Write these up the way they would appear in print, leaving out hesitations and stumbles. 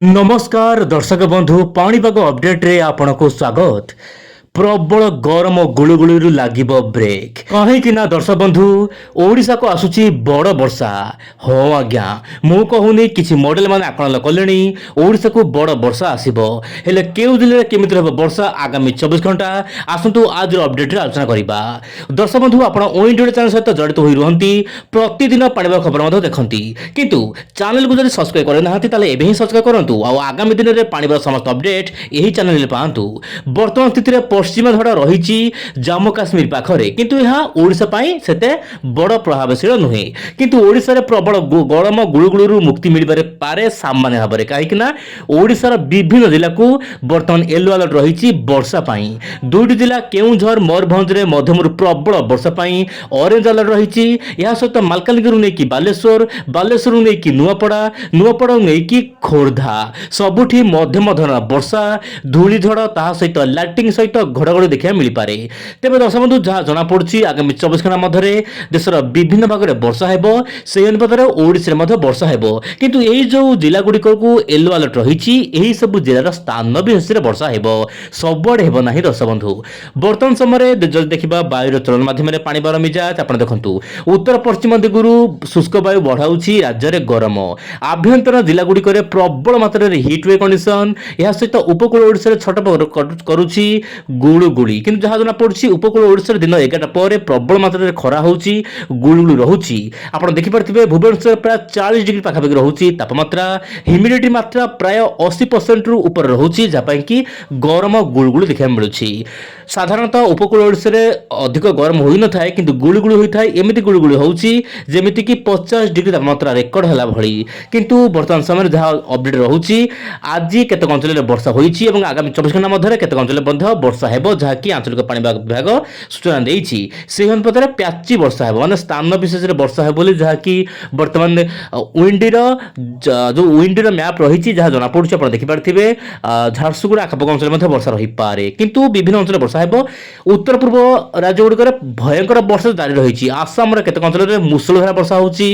नमस्कार दर्शक बंधु पाणीपाग अपडेट रे आपनको स्वागत। प्रबल गरम गुळुगुळु लागिब ब्रेक कहीं ना दर्शक बंधु ओडिशा को आसुची बड़ वर्षा। हाँ आज्ञा मु कहूनी किसी मॉडल मान आकलन कले ओडिशा को बड़ वर्षा आसीबो हेले केउ जिले केमिति रहबो वर्षा आगामी 24 घंटा आसंतु आज अपडेट रे आलोचना करिबा। दर्शक बंधु आपण ओइंडियो चैनल सहित जड़ित होई रहंती प्रतिदिन पाणीपाग खबर मध्य देखंती किंतु चैनल को जदि सब्सक्राइब करे नाहंती ताले एबे ही सब्सक्राइब करंतु आ आगामी दिन रे पाणीपाग समस्त अपडेट यही चैनल रे पांतु। वर्तमान स्थिति रे पश्चिम झड़ रही जम्मू काश्मीर पाखरे किंतु यह ओडिशा पाई सेते बड़ प्रभावशील नुहे किंतु ओडिशा रे प्रबल गरम गुळुगुळु मुक्ति मिलबारे पारे सामान्य भाबरे काहेकि ना ओडिशा रा विभिन्न जिला को वर्तमान येलो अलर्ट रही वर्षा पाई। दुईटी जिला केउंझर मयूरभंज रे मध्यमरु प्रबल वर्षा पाई ऑरेंज अलर्ट रही। यह सहित मालकानगिरी नेकी बालेश्वर नेकी नुआपड़ा नेकी खोर्धा सबुठी मध्यम धरण वर्षा धूलीझड़ ता सहित लाइटिंग सहित घड़घड़ी देखा मिल पारे। तेज दर्शक बंधु जहाँ जना पड़ी आगामी 24 घंटा मध्य देशर विभिन्न भाग में वर्षा हेबो से अनुपात ओडिशा में वर्षा हेबो किंतु यही जो जिला गुड़िक येलो अलर्ट रही सब जिलार स्थान विशेष वर्षा हेबो सबुआड़े हेबो नाही। दर्शक बंधु वर्तमान समय देखा वायुर चलन माध्यम पाणीपाग मिजाज आप देखु उत्तर पश्चिम दिगरू शुष्क वायु बढ़ाऊँच राज्य में गरम आभ्यंतर जिला गुड़िक प्रबल मात्रा हिट वे कंडीशन यह सहित उपकूल ओडिशा छट करुच्ची गुळुगुळी किंतु जहाँ जना पड़ी उपकूल ओडिशा दिन 11टा पर प्रबल मात्रा खरा होउची गुळुगुळी रहुची। आपण देखि पारथिबे भुवनेश्वर प्राय 40 डिग्री पाखापाखि रहुची तापमात्रा ह्यूमिडिटी मात्रा प्राय 80% रु ऊपर रहुची जहाँ कि गरम गुळुगुळी देखा मिलुची। साधारणतः उपकूल ओडिशा रे अधिक गरम होई न थाए किंतु गुळुगुळी होई थाए एमिति गुळुगुळी होउची जेमिति कि 50 डिग्री तापमात्रा रेकर्ड हला भଳି किंतु वर्तमान समय जहाँ अपडेट रहुची आज केतक अंचल रे वर्षा होईची एवं आगामी 24 घंटा मध्य केतक अंचल मध्य वर्षा हेबो जहाँकि आंचलिक पाणीपाग विभाग सूचना देइछि से अनुपात रे प्याची वर्षा हेबो माने स्थान विशेष रे वर्षा हेबो बोली जहाँकि वर्तमान विंडीर मैप रही जहाँ जना पड़ुछि आपण देखि पारथिबे झारसुगुड़ा आखपाख अंचल मध्य वर्षा रही पारे किंतु विभिन्न अंचल वर्षा हेबो। उत्तर पूर्व राज्य गुड़िक भयंकर वर्षा जारी रही आसाम केतक अंचल मुसलधारा वर्षा होउछि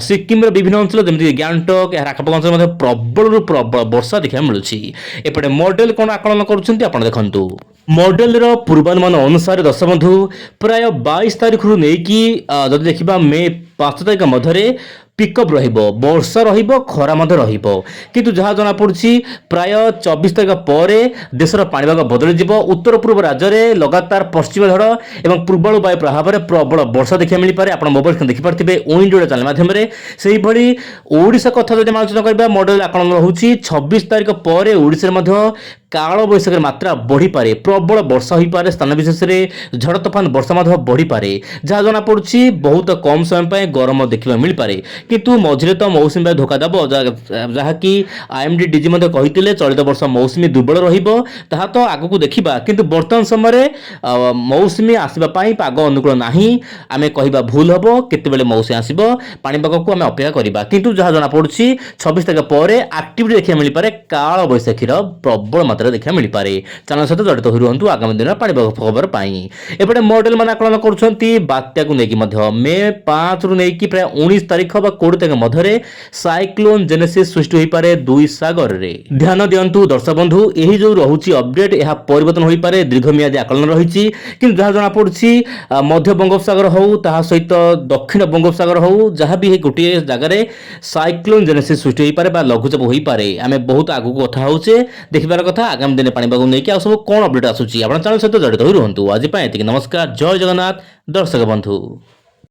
सिक्किम विभिन्न अंचल जमिति ग्यांगटक यार आखपाख अंचल मध्य प्रबल प्रबल वर्षा देखा मिलुछि। एपटे मॉडल कोन आकलन करूछन्ती आपण देखंतु मॉडल रो पूर्वानुमान अनुसार दर्शक बंधु प्राय 22 तारिख रु नेकी जदि देखिबा मे 5 तारिख मध्य पिकअप रहिबो वर्षा रहिबो खरा मध्य रहिबो किंतु जहाँ जना पड़ी प्राय 24 तारिख पर देशर पाणीपाग बदली जिवो। उत्तर पूर्व राज्य में लगातार पश्चिम झड़ एवं पूर्वाणु वायु प्रभाव में प्रबल वर्षा देखा मिल पारे। आप मोबाइल देखि पारथिबे ओइंडियो चैनल माध्यम से भली ओडिशा कथा जदि आलोचना करबा मॉडल आकलन रहुछि 26 तारिख पर ओडिशा मध्य काल बैशाखी मात्रा बढ़ी पारे प्रबल वर्षा हो पारे स्थान विशेष में झड़ तोफान वर्षा बढ़ी पारे जहाँ जना पड़ी बहुत कम समय गरम देखा मिल पारे किंतु मझे तो मौसुमी बायु धोखा देव जहाँकि आईएमडी डीजी कहते चलित वर्ष मौसुमी दुर्बल रहा तो आगक देखा किंतु वर्तमान समय मौसुमी आसवाई पाग अनुकूल ना आम कह भूल हम केत मौसुमी आसो पाणीपाग को आम अपेक्षा करवा किंतु जहाँ जना पड़ी 26 तारिख पर एक्टिविटी देखा मिल पारे काल बैशाखी प्रबल मात्रा देखा मिल पारे। चैनल सहित जड़ित हो रुहंतु आगामी दिन पाणीपाग खबर पाई। एपटे मॉडल मान आकलन करुछंती बात्या को नेकी मध्य मे 5 रु नेकी प्राय 19 तारिख बा 20 तारिख मध्य साइक्लोन जेनेसिस सृष्टि होई पारे दुई सागर रे। ध्यान दियंतु दर्शक बंधु एही जो रहुची अपडेट यह परिवर्तन होई पारे दीर्घमियादी आकलन रहिछि किंतु जहाँ जना पड़छि मध्य बंगोपसागर हो ताहा सहित दक्षिण बंगोपसागर हो जहाँ भी गोटे जगार साइक्लोन जेनेसिस सृष्टि होई पारे बा लघुचाप होई पारे आमे बहुत आगु कथा होचे देखिबार कथा आगामी दिन पाणीपाग नहीं सब कौन अपडेट आसुची आपण चैनल सहित जड़ित होई रुहंतु। आज पाए एतिक नमस्कार जय जगन्नाथ दर्शक बंधु।